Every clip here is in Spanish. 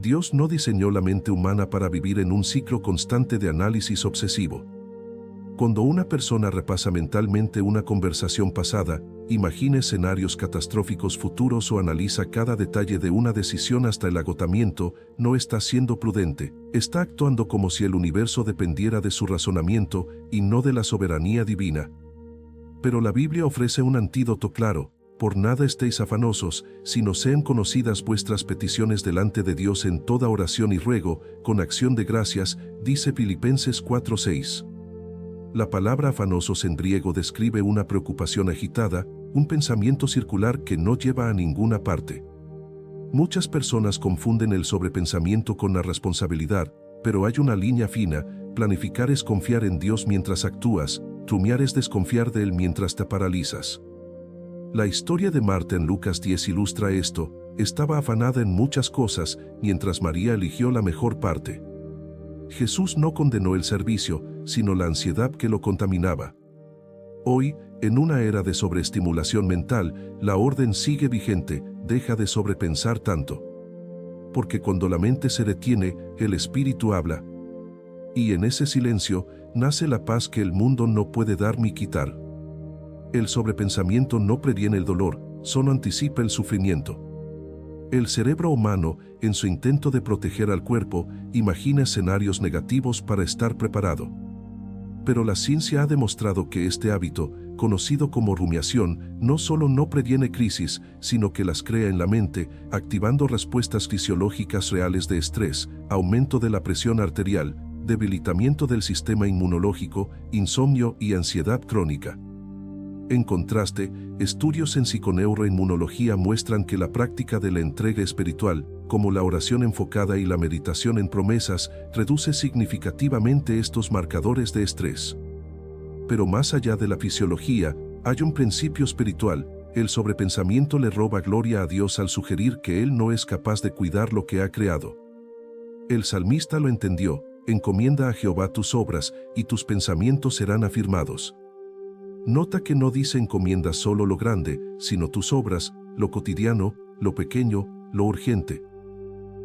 Dios no diseñó la mente humana para vivir en un ciclo constante de análisis obsesivo. Cuando una persona repasa mentalmente una conversación pasada, imagina escenarios catastróficos futuros o analiza cada detalle de una decisión hasta el agotamiento, no está siendo prudente, está actuando como si el universo dependiera de su razonamiento y no de la soberanía divina. Pero la Biblia ofrece un antídoto claro: por nada estéis afanosos, sino sean conocidas vuestras peticiones delante de Dios en toda oración y ruego, con acción de gracias, dice Filipenses 4:6. La palabra afanosos en griego describe una preocupación agitada, un pensamiento circular que no lleva a ninguna parte. Muchas personas confunden el sobrepensamiento con la responsabilidad, pero hay una línea fina: planificar es confiar en Dios mientras actúas, rumiar es desconfiar de Él mientras te paralizas. La historia de Marta en Lucas 10 ilustra esto: estaba afanada en muchas cosas, mientras María eligió la mejor parte. Jesús no condenó el servicio, sino la ansiedad que lo contaminaba. Hoy, en una era de sobreestimulación mental, la orden sigue vigente: deja de sobrepensar tanto. Porque cuando la mente se detiene, el espíritu habla. Y en ese silencio, nace la paz que el mundo no puede dar ni quitar. El sobrepensamiento no previene el dolor, solo anticipa el sufrimiento. El cerebro humano, en su intento de proteger al cuerpo, imagina escenarios negativos para estar preparado. Pero la ciencia ha demostrado que este hábito, conocido como rumiación, no solo no previene crisis, sino que las crea en la mente, activando respuestas fisiológicas reales de estrés, aumento de la presión arterial, debilitamiento del sistema inmunológico, insomnio y ansiedad crónica. En contraste, estudios en psiconeuroinmunología muestran que la práctica de la entrega espiritual, como la oración enfocada y la meditación en promesas, reduce significativamente estos marcadores de estrés. Pero más allá de la fisiología, hay un principio espiritual: el sobrepensamiento le roba gloria a Dios al sugerir que Él no es capaz de cuidar lo que ha creado. El salmista lo entendió: encomienda a Jehová tus obras, y tus pensamientos serán afirmados. Nota que no dice encomienda solo lo grande, sino tus obras, lo cotidiano, lo pequeño, lo urgente.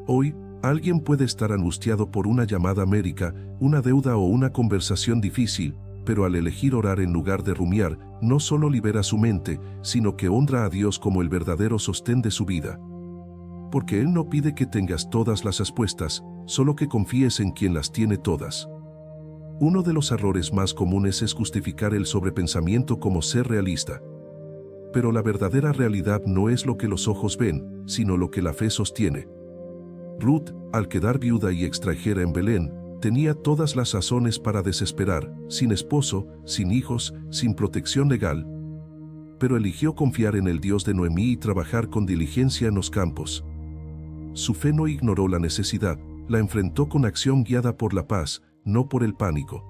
Hoy, alguien puede estar angustiado por una llamada médica, una deuda o una conversación difícil, pero al elegir orar en lugar de rumiar, no solo libera su mente, sino que honra a Dios como el verdadero sostén de su vida. Porque Él no pide que tengas todas las respuestas, solo que confíes en quien las tiene todas. Uno de los errores más comunes es justificar el sobrepensamiento como ser realista. Pero la verdadera realidad no es lo que los ojos ven, sino lo que la fe sostiene. Ruth, al quedar viuda y extranjera en Belén, tenía todas las razones para desesperar: sin esposo, sin hijos, sin protección legal. Pero eligió confiar en el Dios de Noemí y trabajar con diligencia en los campos. Su fe no ignoró la necesidad, la enfrentó con acción guiada por la paz, no por el pánico.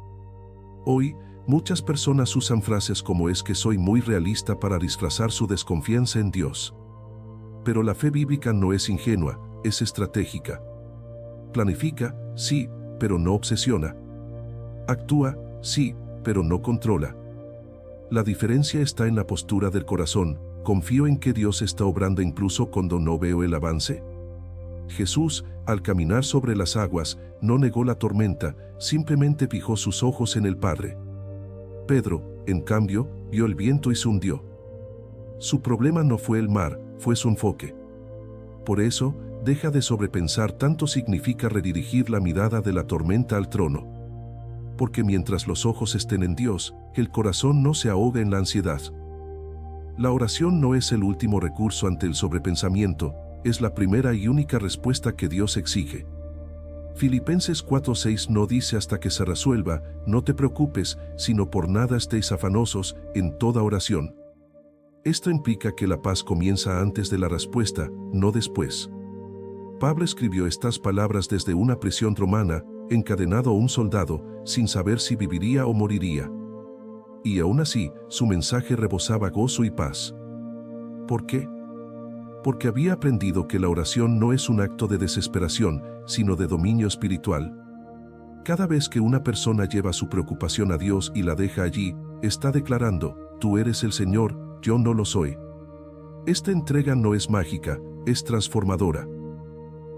Hoy, muchas personas usan frases como "es que soy muy realista" para disfrazar su desconfianza en Dios. Pero la fe bíblica no es ingenua, es estratégica. Planifica, sí, pero no obsesiona. Actúa, sí, pero no controla. La diferencia está en la postura del corazón: ¿confío en que Dios está obrando incluso cuando no veo el avance? Jesús, al caminar sobre las aguas, no negó la tormenta, simplemente fijó sus ojos en el Padre. Pedro, en cambio, vio el viento y se hundió. Su problema no fue el mar, fue su enfoque. Por eso, deja de sobrepensar tanto significa redirigir la mirada de la tormenta al trono. Porque mientras los ojos estén en Dios, el corazón no se ahoga en la ansiedad. La oración no es el último recurso ante el sobrepensamiento, es la primera y única respuesta que Dios exige. Filipenses 4:6 no dice hasta que se resuelva: no te preocupes, sino por nada estéis afanosos, en toda oración. Esto implica que la paz comienza antes de la respuesta, no después. Pablo escribió estas palabras desde una prisión romana, encadenado a un soldado, sin saber si viviría o moriría. Y aún así, su mensaje rebosaba gozo y paz. ¿Por qué? Porque había aprendido que la oración no es un acto de desesperación, sino de dominio espiritual. Cada vez que una persona lleva su preocupación a Dios y la deja allí, está declarando: tú eres el Señor, yo no lo soy. Esta entrega no es mágica, es transformadora.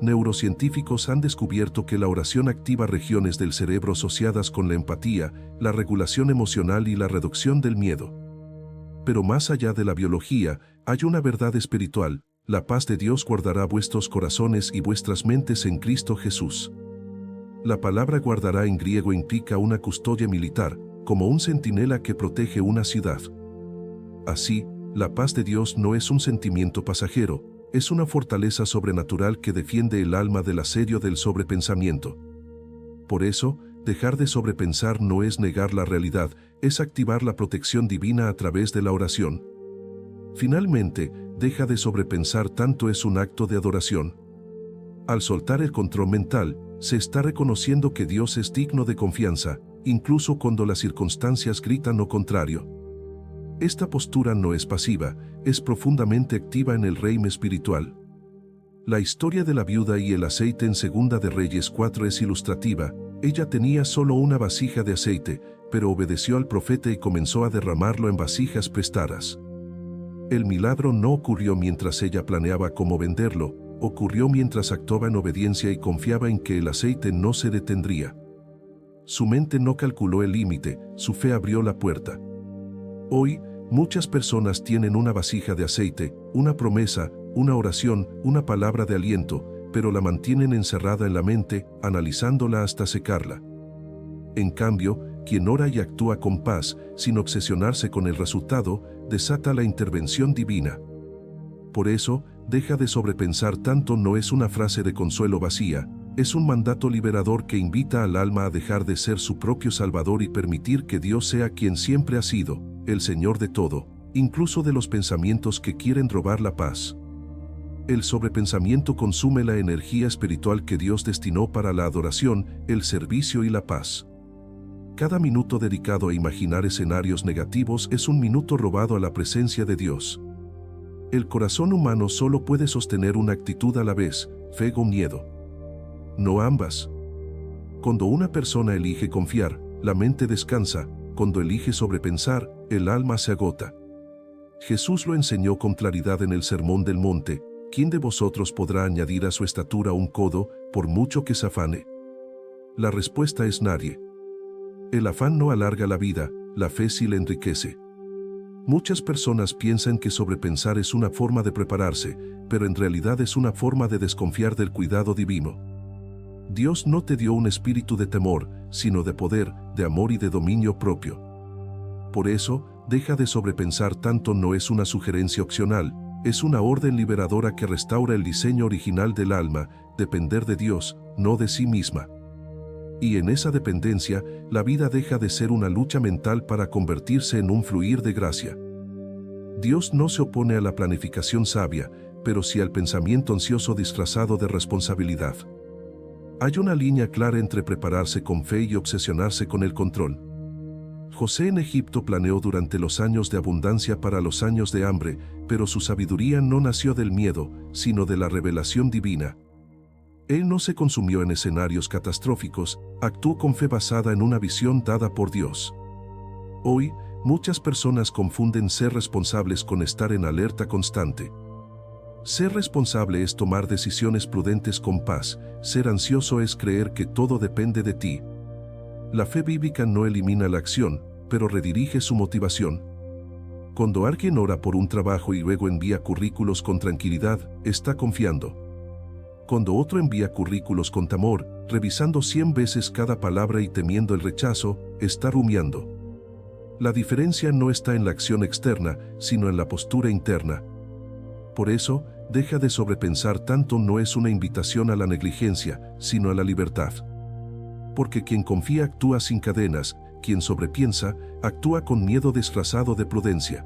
neurocientíficos han descubierto que la oración activa regiones del cerebro asociadas con la empatía, la regulación emocional y la reducción del miedo. Pero más allá de la biología, hay una verdad espiritual: la paz de Dios guardará vuestros corazones y vuestras mentes en Cristo Jesús. La palabra guardará en griego implica una custodia militar, como un centinela que protege una ciudad. Así, la paz de Dios no es un sentimiento pasajero, es una fortaleza sobrenatural que defiende el alma del asedio del sobrepensamiento. Por eso, dejar de sobrepensar no es negar la realidad, es activar la protección divina a través de la oración. Finalmente, deja de sobrepensar tanto es un acto de adoración. Al soltar el control mental, se está reconociendo que Dios es digno de confianza, incluso cuando las circunstancias gritan lo contrario. Esta postura no es pasiva, es profundamente activa en el reino espiritual. La historia de la viuda y el aceite en Segunda de Reyes 4 es ilustrativa. Ella tenía solo una vasija de aceite, pero obedeció al profeta y comenzó a derramarlo en vasijas prestadas. El milagro no ocurrió mientras ella planeaba cómo venderlo, ocurrió mientras actuaba en obediencia y confiaba en que el aceite no se detendría. Su mente no calculó el límite, su fe abrió la puerta. Hoy, muchas personas tienen una vasija de aceite, una promesa, una oración, una palabra de aliento, pero la mantienen encerrada en la mente, analizándola hasta secarla. En cambio, quien ora y actúa con paz, sin obsesionarse con el resultado, desata la intervención divina. Por eso, deja de sobrepensar tanto no es una frase de consuelo vacía, es un mandato liberador que invita al alma a dejar de ser su propio salvador y permitir que Dios sea quien siempre ha sido, el Señor de todo, incluso de los pensamientos que quieren robar la paz. El sobrepensamiento consume la energía espiritual que Dios destinó para la adoración, el servicio y la paz. Cada minuto dedicado a imaginar escenarios negativos es un minuto robado a la presencia de Dios. El corazón humano solo puede sostener una actitud a la vez, fe o miedo. No ambas. Cuando una persona elige confiar, la mente descansa; cuando elige sobrepensar, el alma se agota. Jesús lo enseñó con claridad en el Sermón del Monte: ¿quién de vosotros podrá añadir a su estatura un codo, por mucho que se afane? La respuesta es nadie. El afán no alarga la vida, la fe sí la enriquece. Muchas personas piensan que sobrepensar es una forma de prepararse, pero en realidad es una forma de desconfiar del cuidado divino. Dios no te dio un espíritu de temor, sino de poder, de amor y de dominio propio. Por eso, deja de sobrepensar tanto no es una sugerencia opcional, es una orden liberadora que restaura el diseño original del alma: depender de Dios, no de sí misma. Y en esa dependencia, la vida deja de ser una lucha mental para convertirse en un fluir de gracia. Dios no se opone a la planificación sabia, pero sí al pensamiento ansioso disfrazado de responsabilidad. Hay una línea clara entre prepararse con fe y obsesionarse con el control. José en Egipto planeó durante los años de abundancia para los años de hambre, pero su sabiduría no nació del miedo, sino de la revelación divina. Él no se consumió en escenarios catastróficos, actuó con fe basada en una visión dada por Dios. Hoy, muchas personas confunden ser responsables con estar en alerta constante. Ser responsable es tomar decisiones prudentes con paz; ser ansioso es creer que todo depende de ti. La fe bíblica no elimina la acción, pero redirige su motivación. Cuando alguien ora por un trabajo y luego envía currículos con tranquilidad, está confiando. Cuando otro envía currículos con temor, revisando 100 veces cada palabra y temiendo el rechazo, está rumiando. La diferencia no está en la acción externa, sino en la postura interna. Por eso, deja de sobrepensar tanto no es una invitación a la negligencia, sino a la libertad. Porque quien confía actúa sin cadenas, quien sobrepiensa, actúa con miedo disfrazado de prudencia.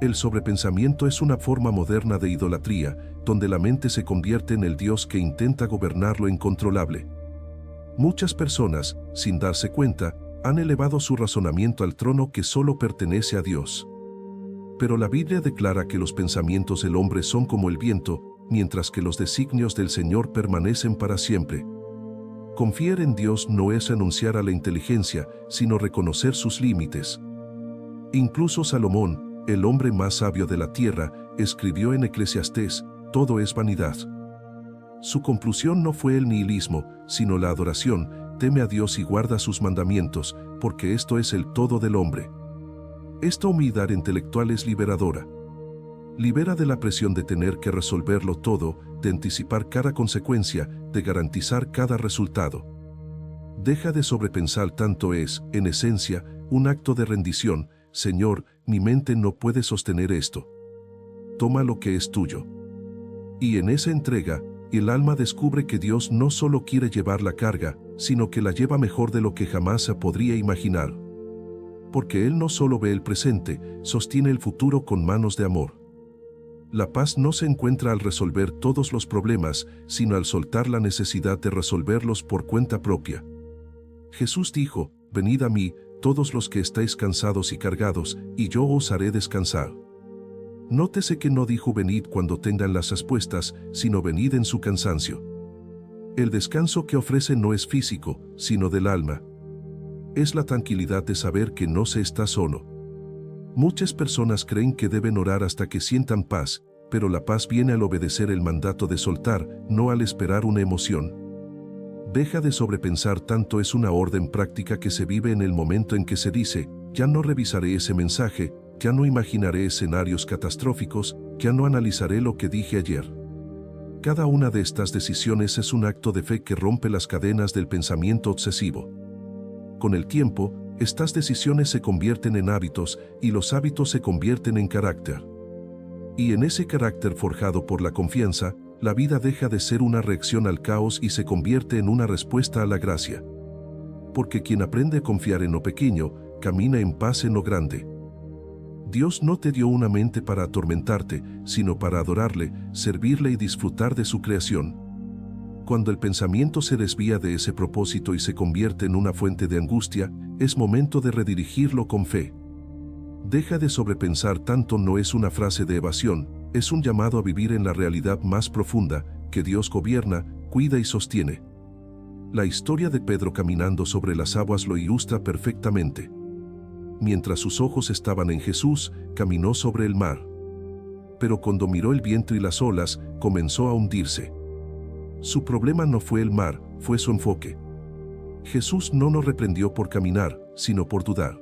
El sobrepensamiento es una forma moderna de idolatría, donde la mente se convierte en el Dios que intenta gobernar lo incontrolable. Muchas personas, sin darse cuenta, han elevado su razonamiento al trono que solo pertenece a Dios. Pero la Biblia declara que los pensamientos del hombre son como el viento, mientras que los designios del Señor permanecen para siempre. Confiar en Dios no es renunciar a la inteligencia, sino reconocer sus límites. Incluso Salomón, el hombre más sabio de la tierra, escribió en Eclesiastés: todo es vanidad. Su conclusión no fue el nihilismo, sino la adoración: teme a Dios y guarda sus mandamientos, porque esto es el todo del hombre. Esta humildad intelectual es liberadora. Libera de la presión de tener que resolverlo todo, de anticipar cada consecuencia, de garantizar cada resultado. Deja de sobrepensar tanto. Es, en esencia, un acto de rendición: Señor, mi mente no puede sostener esto. Toma lo que es tuyo. Y en esa entrega, el alma descubre que Dios no solo quiere llevar la carga, sino que la lleva mejor de lo que jamás se podría imaginar. Porque Él no solo ve el presente, sostiene el futuro con manos de amor. La paz no se encuentra al resolver todos los problemas, sino al soltar la necesidad de resolverlos por cuenta propia. Jesús dijo: venid a mí, todos los que estáis cansados y cargados, y yo os haré descansar. Nótese que no dijo venid cuando tengan las respuestas, sino venid en su cansancio. El descanso que ofrece no es físico, sino del alma. Es la tranquilidad de saber que no se está solo. Muchas personas creen que deben orar hasta que sientan paz, pero la paz viene al obedecer el mandato de soltar, no al esperar una emoción. Deja de sobrepensar tanto es una orden práctica que se vive en el momento en que se dice: ya no revisaré ese mensaje, ya no imaginaré escenarios catastróficos, ya no analizaré lo que dije ayer. Cada una de estas decisiones es un acto de fe que rompe las cadenas del pensamiento obsesivo. Con el tiempo, estas decisiones se convierten en hábitos, y los hábitos se convierten en carácter. Y en ese carácter forjado por la confianza, la vida deja de ser una reacción al caos y se convierte en una respuesta a la gracia. Porque quien aprende a confiar en lo pequeño, camina en paz en lo grande. Dios no te dio una mente para atormentarte, sino para adorarle, servirle y disfrutar de su creación. Cuando el pensamiento se desvía de ese propósito y se convierte en una fuente de angustia, es momento de redirigirlo con fe. Deja de sobrepensar tanto no es una frase de evasión, es un llamado a vivir en la realidad más profunda, que Dios gobierna, cuida y sostiene. La historia de Pedro caminando sobre las aguas lo ilustra perfectamente. Mientras sus ojos estaban en Jesús, caminó sobre el mar. Pero cuando miró el viento y las olas, comenzó a hundirse. Su problema no fue el mar, fue su enfoque. Jesús no nos reprendió por caminar, sino por dudar.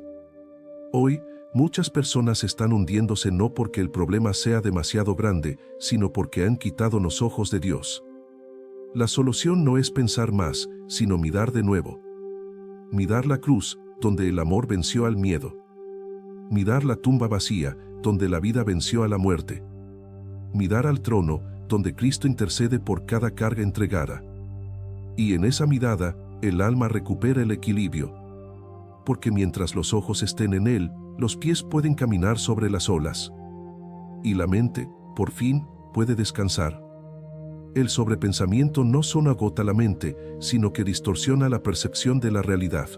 Hoy, muchas personas están hundiéndose no porque el problema sea demasiado grande, sino porque han quitado los ojos de Dios. La solución no es pensar más, sino mirar de nuevo. Mirar la cruz, donde el amor venció al miedo. Mirar la tumba vacía, donde la vida venció a la muerte. Mirar al trono, donde Cristo intercede por cada carga entregada. Y en esa mirada, el alma recupera el equilibrio. Porque mientras los ojos estén en Él, los pies pueden caminar sobre las olas. Y la mente, por fin, puede descansar. El sobrepensamiento no solo agota la mente, sino que distorsiona la percepción de la realidad.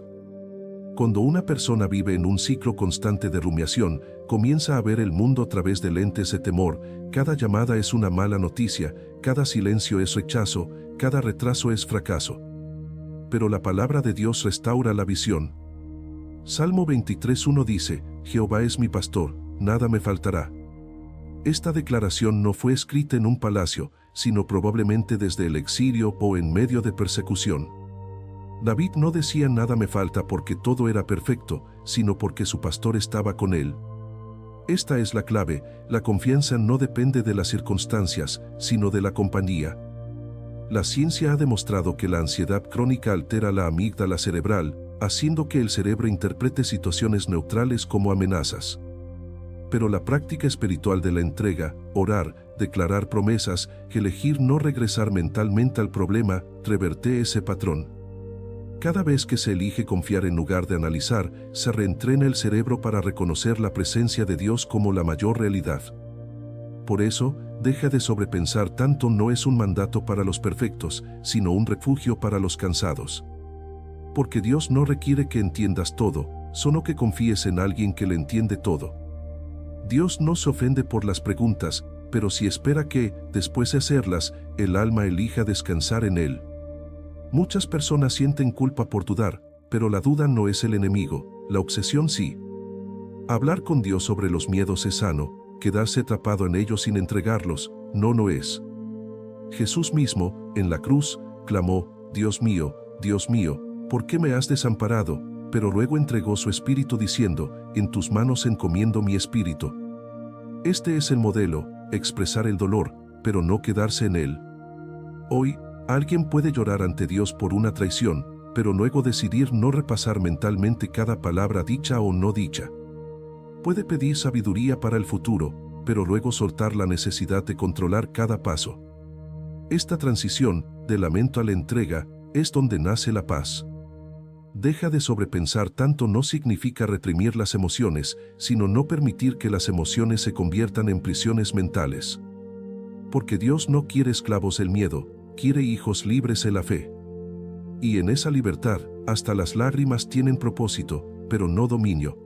Cuando una persona vive en un ciclo constante de rumiación, comienza a ver el mundo a través de lentes de temor. Cada llamada es una mala noticia, cada silencio es rechazo, cada retraso es fracaso. Pero la palabra de Dios restaura la visión. Salmo 23:1 dice: Jehová es mi pastor, nada me faltará. Esta declaración no fue escrita en un palacio, sino probablemente desde el exilio o en medio de persecución. David no decía nada me falta porque todo era perfecto, sino porque su pastor estaba con él. Esta es la clave: la confianza no depende de las circunstancias, sino de la compañía. La ciencia ha demostrado que la ansiedad crónica altera la amígdala cerebral, haciendo que el cerebro interprete situaciones neutrales como amenazas. Pero la práctica espiritual de la entrega, orar, declarar promesas, elegir no regresar mentalmente al problema, revierte ese patrón. Cada vez que se elige confiar en lugar de analizar, se reentrena el cerebro para reconocer la presencia de Dios como la mayor realidad. Por eso, deja de sobrepensar tanto no es un mandato para los perfectos, sino un refugio para los cansados. Porque Dios no requiere que entiendas todo, solo que confíes en alguien que le entiende todo. Dios no se ofende por las preguntas, pero sí espera que, después de hacerlas, el alma elija descansar en Él. Muchas personas sienten culpa por dudar, pero la duda no es el enemigo, la obsesión sí. Hablar con Dios sobre los miedos es sano, quedarse atrapado en ellos sin entregarlos, no lo es. Jesús mismo, en la cruz, clamó, Dios mío, ¿por qué me has desamparado? Pero luego entregó su espíritu diciendo, en tus manos encomiendo mi espíritu. Este es el modelo, expresar el dolor, pero no quedarse en él. Hoy, alguien puede llorar ante Dios por una traición, pero luego decidir no repasar mentalmente cada palabra dicha o no dicha. Puede pedir sabiduría para el futuro, pero luego soltar la necesidad de controlar cada paso. Esta transición, de lamento a la entrega, es donde nace la paz. Deja de sobrepensar tanto no significa reprimir las emociones, sino no permitir que las emociones se conviertan en prisiones mentales. Porque Dios no quiere esclavos del miedo, quiere hijos libres en la fe. Y en esa libertad, hasta las lágrimas tienen propósito, pero no dominio.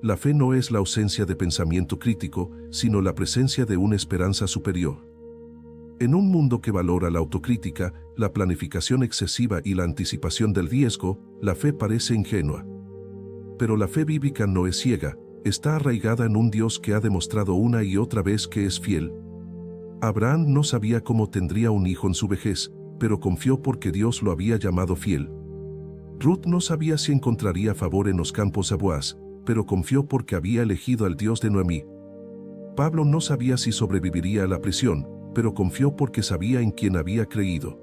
La fe no es la ausencia de pensamiento crítico, sino la presencia de una esperanza superior. En un mundo que valora la autocrítica, la planificación excesiva y la anticipación del riesgo, la fe parece ingenua. Pero la fe bíblica no es ciega, está arraigada en un Dios que ha demostrado una y otra vez que es fiel. Abraham no sabía cómo tendría un hijo en su vejez, pero confió porque Dios lo había llamado fiel. Ruth no sabía si encontraría favor en los campos de Boaz, pero confió porque había elegido al Dios de Noemí. Pablo no sabía si sobreviviría a la prisión, pero confió porque sabía en quien había creído.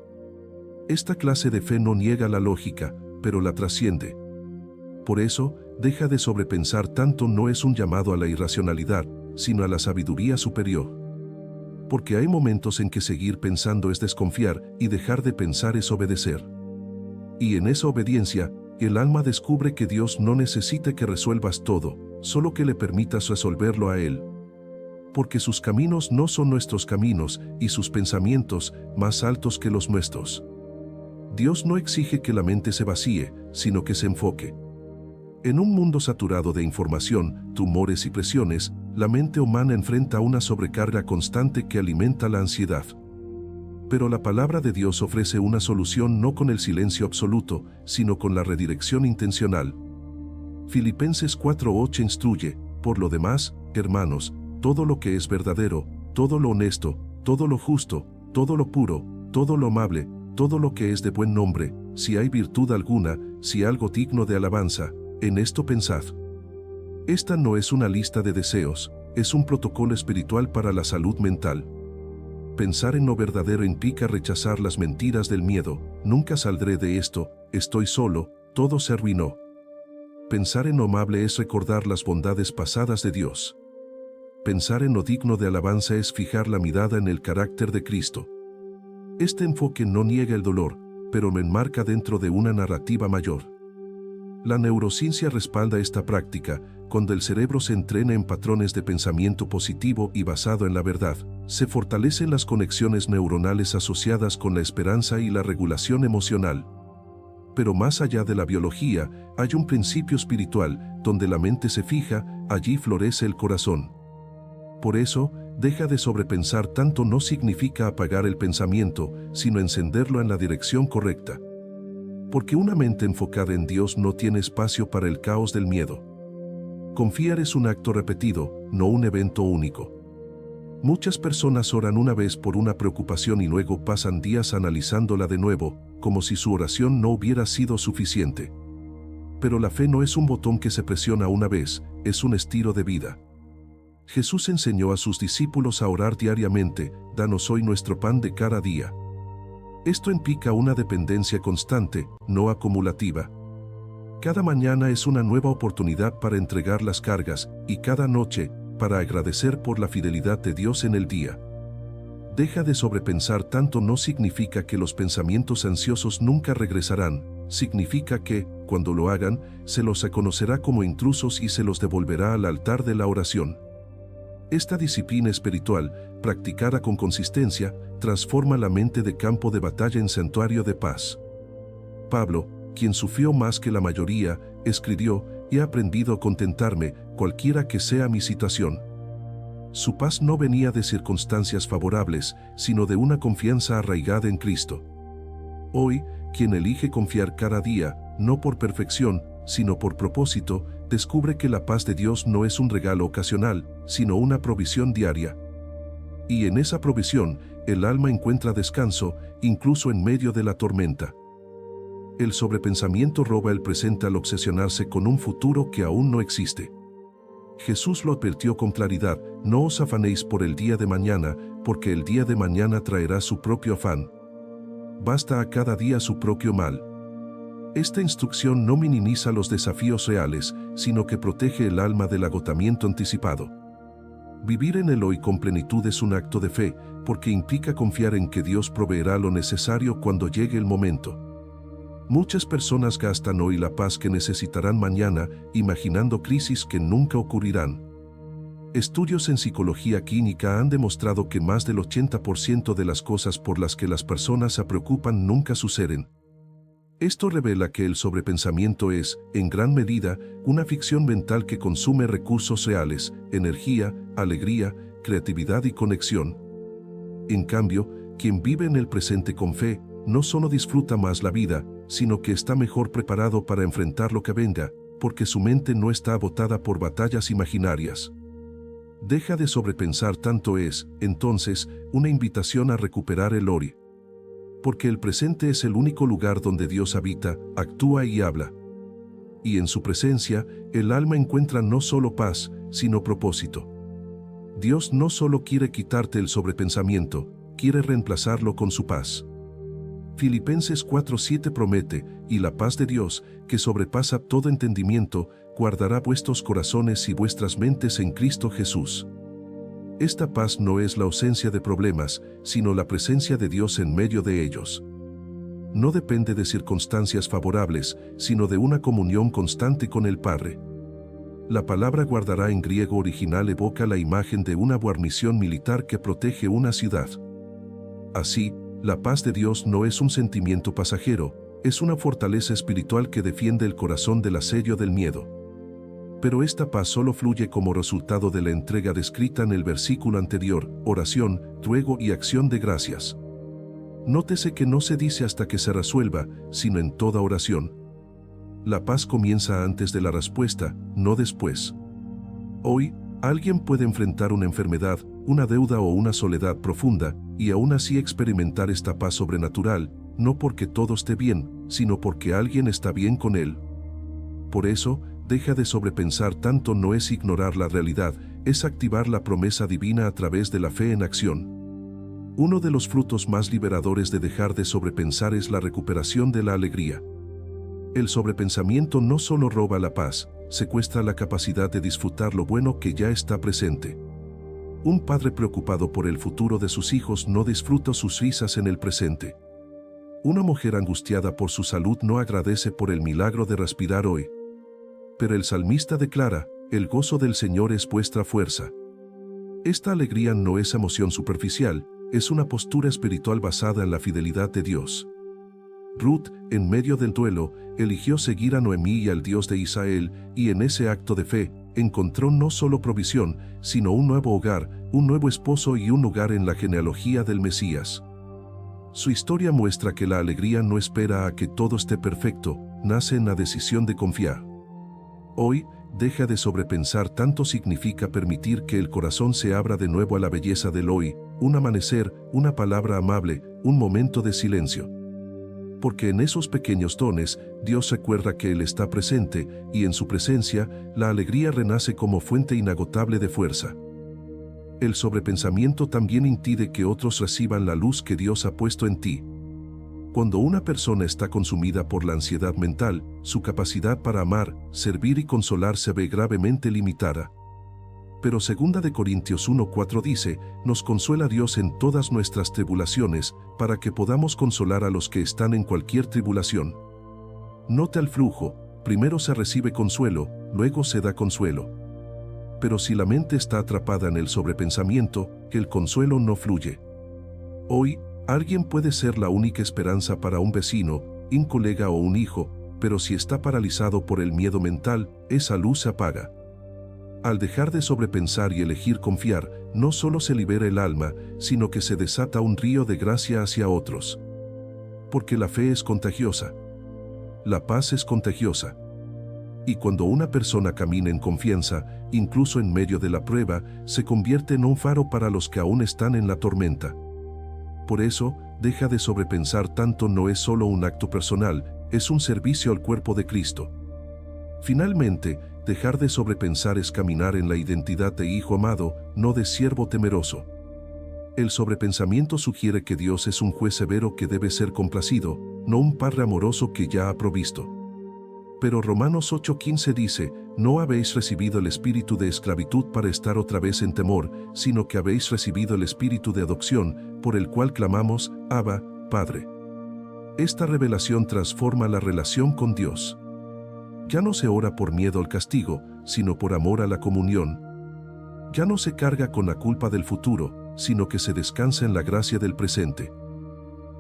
Esta clase de fe no niega la lógica, pero la trasciende. Por eso, deja de sobrepensar tanto no es un llamado a la irracionalidad, sino a la sabiduría superior. Porque hay momentos en que seguir pensando es desconfiar y dejar de pensar es obedecer. Y en esa obediencia, el alma descubre que Dios no necesita que resuelvas todo, solo que le permitas resolverlo a Él. Porque sus caminos no son nuestros caminos y sus pensamientos más altos que los nuestros. Dios no exige que la mente se vacíe, sino que se enfoque. En un mundo saturado de información, tumores y presiones, la mente humana enfrenta una sobrecarga constante que alimenta la ansiedad. Pero la palabra de Dios ofrece una solución no con el silencio absoluto, sino con la redirección intencional. Filipenses 4:8 instruye, por lo demás, hermanos, todo lo que es verdadero, todo lo honesto, todo lo justo, todo lo puro, todo lo amable, todo lo que es de buen nombre, si hay virtud alguna, si algo digno de alabanza, en esto pensad. Esta no es una lista de deseos, es un protocolo espiritual para la salud mental. Pensar en lo verdadero implica rechazar las mentiras del miedo, nunca saldré de esto, estoy solo, todo se arruinó. Pensar en lo amable es recordar las bondades pasadas de Dios. Pensar en lo digno de alabanza es fijar la mirada en el carácter de Cristo. Este enfoque no niega el dolor, pero lo enmarca dentro de una narrativa mayor. La neurociencia respalda esta práctica. Cuando el cerebro se entrena en patrones de pensamiento positivo y basado en la verdad, se fortalecen las conexiones neuronales asociadas con la esperanza y la regulación emocional. Pero más allá de la biología, hay un principio espiritual, donde la mente se fija, allí florece el corazón. Por eso, deja de sobrepensar tanto no significa apagar el pensamiento, sino encenderlo en la dirección correcta. Porque una mente enfocada en Dios no tiene espacio para el caos del miedo. Confiar es un acto repetido, no un evento único. Muchas personas oran una vez por una preocupación y luego pasan días analizándola de nuevo, como si su oración no hubiera sido suficiente. Pero la fe no es un botón que se presiona una vez, es un estilo de vida. Jesús enseñó a sus discípulos a orar diariamente, danos hoy nuestro pan de cada día. Esto implica una dependencia constante, no acumulativa. Cada mañana es una nueva oportunidad para entregar las cargas, y cada noche, para agradecer por la fidelidad de Dios en el día. Deja de sobrepensar tanto no significa que los pensamientos ansiosos nunca regresarán, significa que, cuando lo hagan, se los reconocerá como intrusos y se los devolverá al altar de la oración. Esta disciplina espiritual, practicada con consistencia, transforma la mente de campo de batalla en santuario de paz. Pablo, quien sufrió más que la mayoría, escribió, he aprendido a contentarme, cualquiera que sea mi situación. Su paz no venía de circunstancias favorables, sino de una confianza arraigada en Cristo. Hoy, quien elige confiar cada día, no por perfección, sino por propósito, descubre que la paz de Dios no es un regalo ocasional, sino una provisión diaria. Y en esa provisión, el alma encuentra descanso, incluso en medio de la tormenta. El sobrepensamiento roba el presente al obsesionarse con un futuro que aún no existe. Jesús lo advirtió con claridad: no os afanéis por el día de mañana, porque el día de mañana traerá su propio afán. Basta a cada día su propio mal. Esta instrucción no minimiza los desafíos reales, sino que protege el alma del agotamiento anticipado. Vivir en el hoy con plenitud es un acto de fe, porque implica confiar en que Dios proveerá lo necesario cuando llegue el momento. Muchas personas gastan hoy la paz que necesitarán mañana, imaginando crisis que nunca ocurrirán. Estudios en psicología clínica han demostrado que más del 80% de las cosas por las que las personas se preocupan nunca suceden. Esto revela que el sobrepensamiento es, en gran medida, una ficción mental que consume recursos reales, energía, alegría, creatividad y conexión. En cambio, quien vive en el presente con fe, no solo disfruta más la vida, sino que está mejor preparado para enfrentar lo que venga, porque su mente no está agotada por batallas imaginarias. Deja de sobrepensar tanto es, entonces, una invitación a recuperar el hoy. Porque el presente es el único lugar donde Dios habita, actúa y habla. Y en su presencia, el alma encuentra no solo paz, sino propósito. Dios no solo quiere quitarte el sobrepensamiento, quiere reemplazarlo con su paz. Filipenses 4:7 promete: y la paz de Dios, que sobrepasa todo entendimiento, guardará vuestros corazones y vuestras mentes en Cristo Jesús. Esta paz no es la ausencia de problemas, sino la presencia de Dios en medio de ellos. No depende de circunstancias favorables, sino de una comunión constante con el Padre. La palabra guardará en griego original evoca la imagen de una guarnición militar que protege una ciudad. Así, la paz de Dios no es un sentimiento pasajero, es una fortaleza espiritual que defiende el corazón del asedio del miedo. Pero esta paz solo fluye como resultado de la entrega descrita en el versículo anterior: oración, ruego y acción de gracias. Nótese que no se dice hasta que se resuelva, sino en toda oración. La paz comienza antes de la respuesta, no después. Hoy, alguien puede enfrentar una enfermedad, una deuda o una soledad profunda, y aún así experimentar esta paz sobrenatural, no porque todo esté bien, sino porque alguien está bien con él. Por eso, deja de sobrepensar tanto no es ignorar la realidad, es activar la promesa divina a través de la fe en acción. Uno de los frutos más liberadores de dejar de sobrepensar es la recuperación de la alegría. El sobrepensamiento no solo roba la paz, secuestra la capacidad de disfrutar lo bueno que ya está presente. Un padre preocupado por el futuro de sus hijos no disfruta sus risas en el presente. Una mujer angustiada por su salud no agradece por el milagro de respirar hoy. Pero el salmista declara: el gozo del Señor es vuestra fuerza. Esta alegría no es emoción superficial, es una postura espiritual basada en la fidelidad de Dios. Ruth, en medio del duelo, eligió seguir a Noemí y al Dios de Israel, y en ese acto de fe, encontró no solo provisión, sino un nuevo hogar, un nuevo esposo y un lugar en la genealogía del Mesías. Su historia muestra que la alegría no espera a que todo esté perfecto, nace en la decisión de confiar. Hoy, deja de sobrepensar tanto significa permitir que el corazón se abra de nuevo a la belleza del hoy, un amanecer, una palabra amable, un momento de silencio. Porque en esos pequeños dones, Dios recuerda que Él está presente, y en su presencia, la alegría renace como fuente inagotable de fuerza. El sobrepensamiento también impide que otros reciban la luz que Dios ha puesto en ti. Cuando una persona está consumida por la ansiedad mental, su capacidad para amar, servir y consolar se ve gravemente limitada. Pero 2 Corintios 1:4 dice: nos consuela Dios en todas nuestras tribulaciones, para que podamos consolar a los que están en cualquier tribulación. Note el flujo: primero se recibe consuelo, luego se da consuelo. Pero si la mente está atrapada en el sobrepensamiento, el consuelo no fluye. Hoy, alguien puede ser la única esperanza para un vecino, un colega o un hijo, pero si está paralizado por el miedo mental, esa luz se apaga. Al dejar de sobrepensar y elegir confiar, no solo se libera el alma, sino que se desata un río de gracia hacia otros. Porque la fe es contagiosa. La paz es contagiosa. Y cuando una persona camina en confianza, incluso en medio de la prueba, se convierte en un faro para los que aún están en la tormenta. Por eso, deja de sobrepensar tanto no es solo un acto personal, es un servicio al cuerpo de Cristo. Finalmente, dejar de sobrepensar es caminar en la identidad de hijo amado, no de siervo temeroso. El sobrepensamiento sugiere que Dios es un juez severo que debe ser complacido, no un padre amoroso que ya ha provisto. Pero Romanos 8:15 dice, no habéis recibido el espíritu de esclavitud para estar otra vez en temor, sino que habéis recibido el espíritu de adopción, por el cual clamamos, Abba, Padre. Esta revelación transforma la relación con Dios. Ya no se ora por miedo al castigo, sino por amor a la comunión. Ya no se carga con la culpa del futuro, sino que se descansa en la gracia del presente.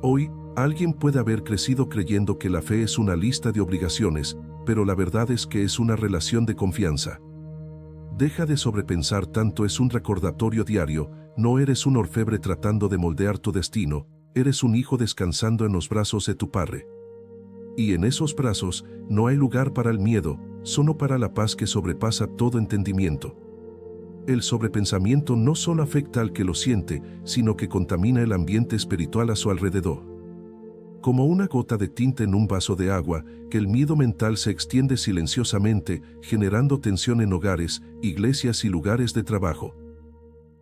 Hoy, alguien puede haber crecido creyendo que la fe es una lista de obligaciones, pero la verdad es que es una relación de confianza. Deja de sobrepensar tanto es un recordatorio diario, no eres un orfebre tratando de moldear tu destino, eres un hijo descansando en los brazos de tu Padre. Y en esos brazos no hay lugar para el miedo, solo para la paz que sobrepasa todo entendimiento. El sobrepensamiento no solo afecta al que lo siente, sino que contamina el ambiente espiritual a su alrededor. Como una gota de tinta en un vaso de agua, que el miedo mental se extiende silenciosamente, generando tensión en hogares, iglesias y lugares de trabajo.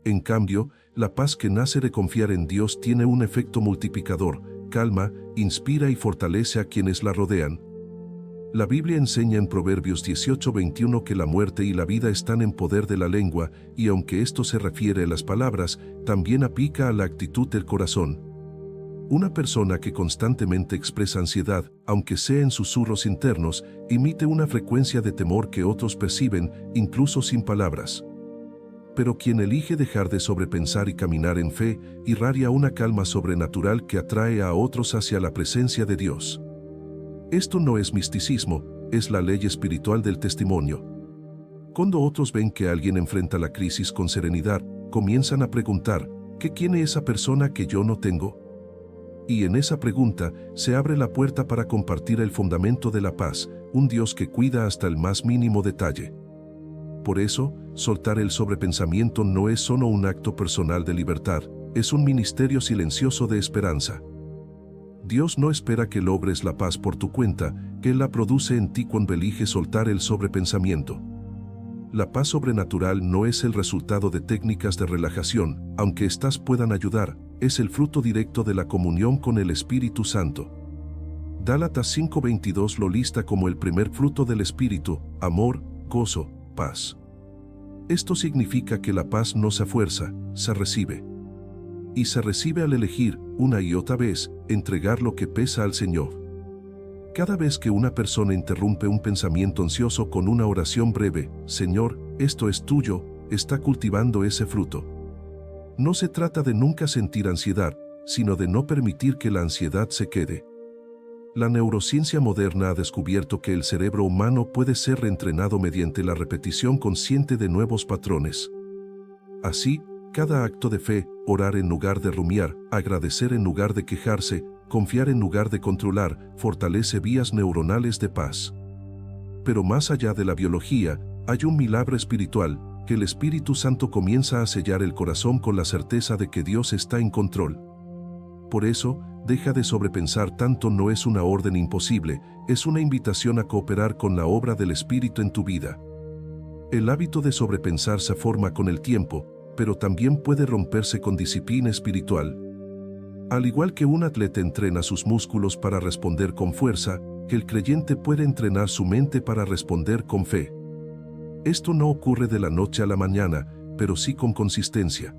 En cambio, la paz que nace de confiar en Dios tiene un efecto multiplicador, calma, inspira y fortalece a quienes la rodean. La Biblia enseña en Proverbios 18:21 que la muerte y la vida están en poder de la lengua, y aunque esto se refiere a las palabras, también aplica a la actitud del corazón. Una persona que constantemente expresa ansiedad, aunque sea en susurros internos, emite una frecuencia de temor que otros perciben, incluso sin palabras. Pero quien elige dejar de sobrepensar y caminar en fe, irradia una calma sobrenatural que atrae a otros hacia la presencia de Dios. Esto no es misticismo, es la ley espiritual del testimonio. Cuando otros ven que alguien enfrenta la crisis con serenidad, comienzan a preguntar, ¿qué tiene esa persona que yo no tengo? Y en esa pregunta se abre la puerta para compartir el fundamento de la paz, un Dios que cuida hasta el más mínimo detalle. Por eso, soltar el sobrepensamiento no es solo un acto personal de libertad, es un ministerio silencioso de esperanza. Dios no espera que logres la paz por tu cuenta, que Él la produce en ti cuando eliges soltar el sobrepensamiento. La paz sobrenatural no es el resultado de técnicas de relajación, aunque éstas puedan ayudar, es el fruto directo de la comunión con el Espíritu Santo. Gálatas 5:22 lo lista como el primer fruto del Espíritu, amor, gozo, paz. Esto significa que la paz no se fuerza, se recibe. Y se recibe al elegir, una y otra vez, entregar lo que pesa al Señor. Cada vez que una persona interrumpe un pensamiento ansioso con una oración breve, Señor, esto es tuyo, está cultivando ese fruto. No se trata de nunca sentir ansiedad, sino de no permitir que la ansiedad se quede. La neurociencia moderna ha descubierto que el cerebro humano puede ser reentrenado mediante la repetición consciente de nuevos patrones. Así, cada acto de fe, orar en lugar de rumiar, agradecer en lugar de quejarse, confiar en lugar de controlar, fortalece vías neuronales de paz. Pero más allá de la biología, hay un milagro espiritual, que el Espíritu Santo comienza a sellar el corazón con la certeza de que Dios está en control. Por eso, deja de sobrepensar tanto no es una orden imposible, es una invitación a cooperar con la obra del Espíritu en tu vida. El hábito de sobrepensar se forma con el tiempo, pero también puede romperse con disciplina espiritual. Al igual que un atleta entrena sus músculos para responder con fuerza, que el creyente puede entrenar su mente para responder con fe. Esto no ocurre de la noche a la mañana, pero sí con consistencia.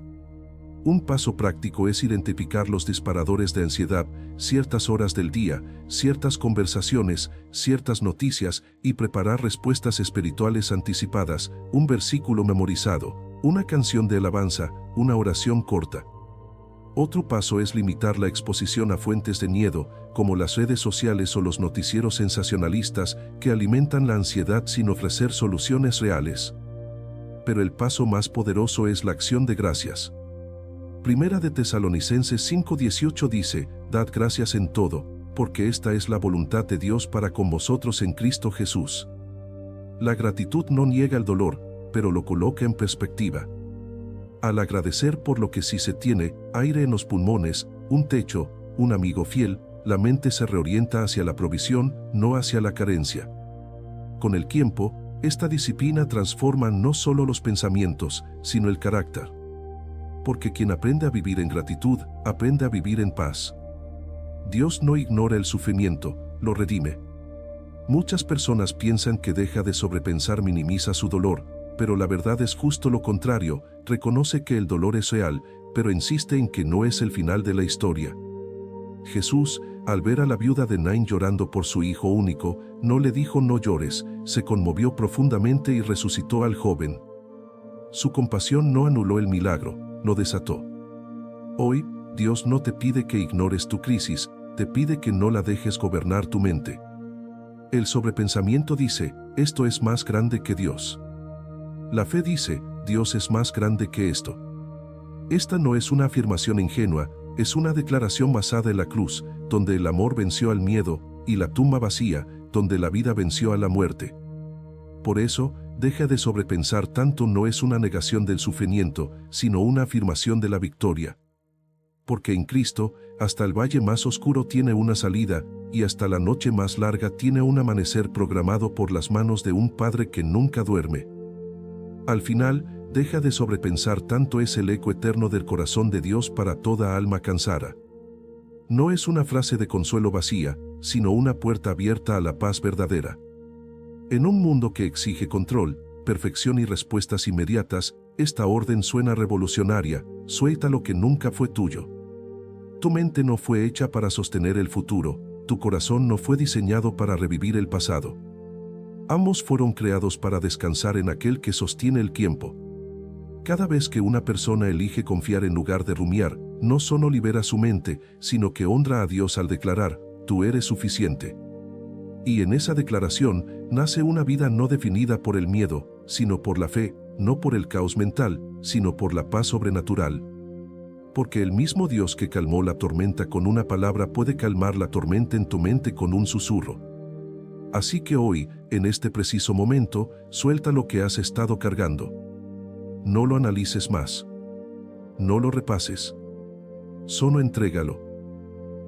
Un paso práctico es identificar los disparadores de ansiedad, ciertas horas del día, ciertas conversaciones, ciertas noticias y preparar respuestas espirituales anticipadas, un versículo memorizado, una canción de alabanza, una oración corta. Otro paso es limitar la exposición a fuentes de miedo, como las redes sociales o los noticieros sensacionalistas que alimentan la ansiedad sin ofrecer soluciones reales. Pero el paso más poderoso es la acción de gracias. Primera de Tesalonicenses 5:18 dice, «Dad gracias en todo, porque esta es la voluntad de Dios para con vosotros en Cristo Jesús». La gratitud no niega el dolor, pero lo coloca en perspectiva. Al agradecer por lo que sí se tiene, aire en los pulmones, un techo, un amigo fiel, la mente se reorienta hacia la provisión, no hacia la carencia. Con el tiempo, esta disciplina transforma no solo los pensamientos, sino el carácter. Porque quien aprende a vivir en gratitud, aprende a vivir en paz. Dios no ignora el sufrimiento, lo redime. Muchas personas piensan que deja de sobrepensar minimiza su dolor, pero la verdad es justo lo contrario, reconoce que el dolor es real, pero insiste en que no es el final de la historia. Jesús, al ver a la viuda de Naín llorando por su hijo único, no le dijo no llores, se conmovió profundamente y resucitó al joven. Su compasión no anuló el milagro, lo desató. Hoy, Dios no te pide que ignores tu crisis, te pide que no la dejes gobernar tu mente. El sobrepensamiento dice, esto es más grande que Dios. La fe dice, Dios es más grande que esto. Esta no es una afirmación ingenua, es una declaración basada en la cruz, donde el amor venció al miedo, y la tumba vacía, donde la vida venció a la muerte. Por eso, deja de sobrepensar tanto no es una negación del sufrimiento, sino una afirmación de la victoria. Porque en Cristo, hasta el valle más oscuro tiene una salida, y hasta la noche más larga tiene un amanecer programado por las manos de un Padre que nunca duerme. Al final, deja de sobrepensar tanto es el eco eterno del corazón de Dios para toda alma cansada. No es una frase de consuelo vacía, sino una puerta abierta a la paz verdadera. En un mundo que exige control, perfección y respuestas inmediatas, esta orden suena revolucionaria, suelta lo que nunca fue tuyo. Tu mente no fue hecha para sostener el futuro, tu corazón no fue diseñado para revivir el pasado. Ambos fueron creados para descansar en aquel que sostiene el tiempo. Cada vez que una persona elige confiar en lugar de rumiar, no solo libera su mente, sino que honra a Dios al declarar, tú eres suficiente. Y en esa declaración, nace una vida no definida por el miedo, sino por la fe, no por el caos mental, sino por la paz sobrenatural. Porque el mismo Dios que calmó la tormenta con una palabra puede calmar la tormenta en tu mente con un susurro. Así que hoy, en este preciso momento, suelta lo que has estado cargando. No lo analices más. No lo repases. Solo entrégalo.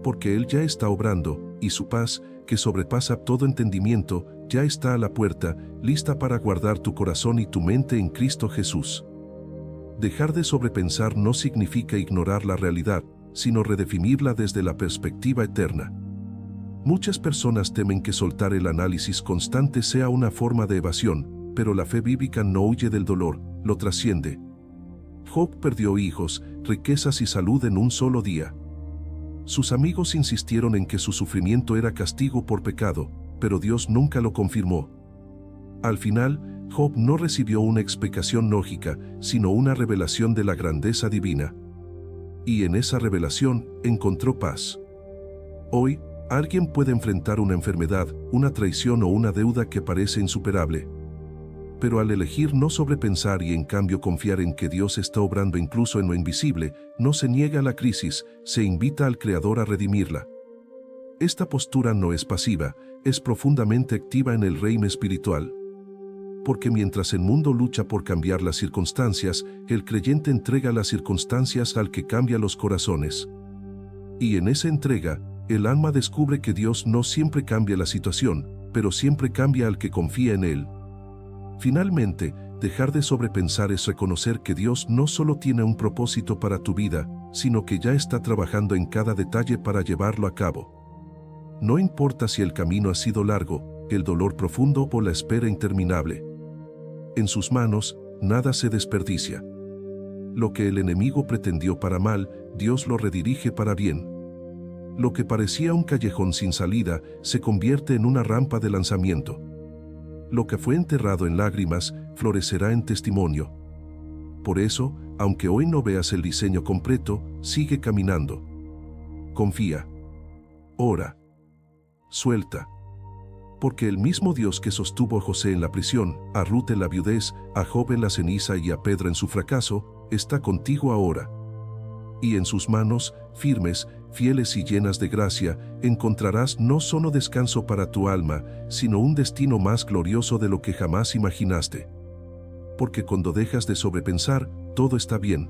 Porque Él ya está obrando, y su paz, que sobrepasa todo entendimiento, ya está a la puerta, lista para guardar tu corazón y tu mente en Cristo Jesús. Dejar de sobrepensar no significa ignorar la realidad, sino redefinirla desde la perspectiva eterna. Muchas personas temen que soltar el análisis constante sea una forma de evasión, pero la fe bíblica no huye del dolor, lo trasciende. Job perdió hijos, riquezas y salud en un solo día. Sus amigos insistieron en que su sufrimiento era castigo por pecado, pero Dios nunca lo confirmó. Al final, Job no recibió una explicación lógica, sino una revelación de la grandeza divina. Y en esa revelación, encontró paz. Hoy, alguien puede enfrentar una enfermedad, una traición o una deuda que parece insuperable. Pero al elegir no sobrepensar y en cambio confiar en que Dios está obrando incluso en lo invisible, no se niega a la crisis, se invita al Creador a redimirla. Esta postura no es pasiva, es profundamente activa en el reino espiritual. Porque mientras el mundo lucha por cambiar las circunstancias, el creyente entrega las circunstancias al que cambia los corazones. Y en esa entrega, el alma descubre que Dios no siempre cambia la situación, pero siempre cambia al que confía en Él. Finalmente, dejar de sobrepensar es reconocer que Dios no solo tiene un propósito para tu vida, sino que ya está trabajando en cada detalle para llevarlo a cabo. No importa si el camino ha sido largo, el dolor profundo o la espera interminable. En sus manos, nada se desperdicia. Lo que el enemigo pretendió para mal, Dios lo redirige para bien. Lo que parecía un callejón sin salida, se convierte en una rampa de lanzamiento. Lo que fue enterrado en lágrimas, florecerá en testimonio. Por eso, aunque hoy no veas el diseño completo, sigue caminando. Confía. Ora. Suelta. Porque el mismo Dios que sostuvo a José en la prisión, a Ruth en la viudez, a Job en la ceniza y a Pedro en su fracaso, está contigo ahora. Y en sus manos, firmes, fieles y llenas de gracia, encontrarás no solo descanso para tu alma, sino un destino más glorioso de lo que jamás imaginaste. Porque cuando dejas de sobrepensar, todo está bien.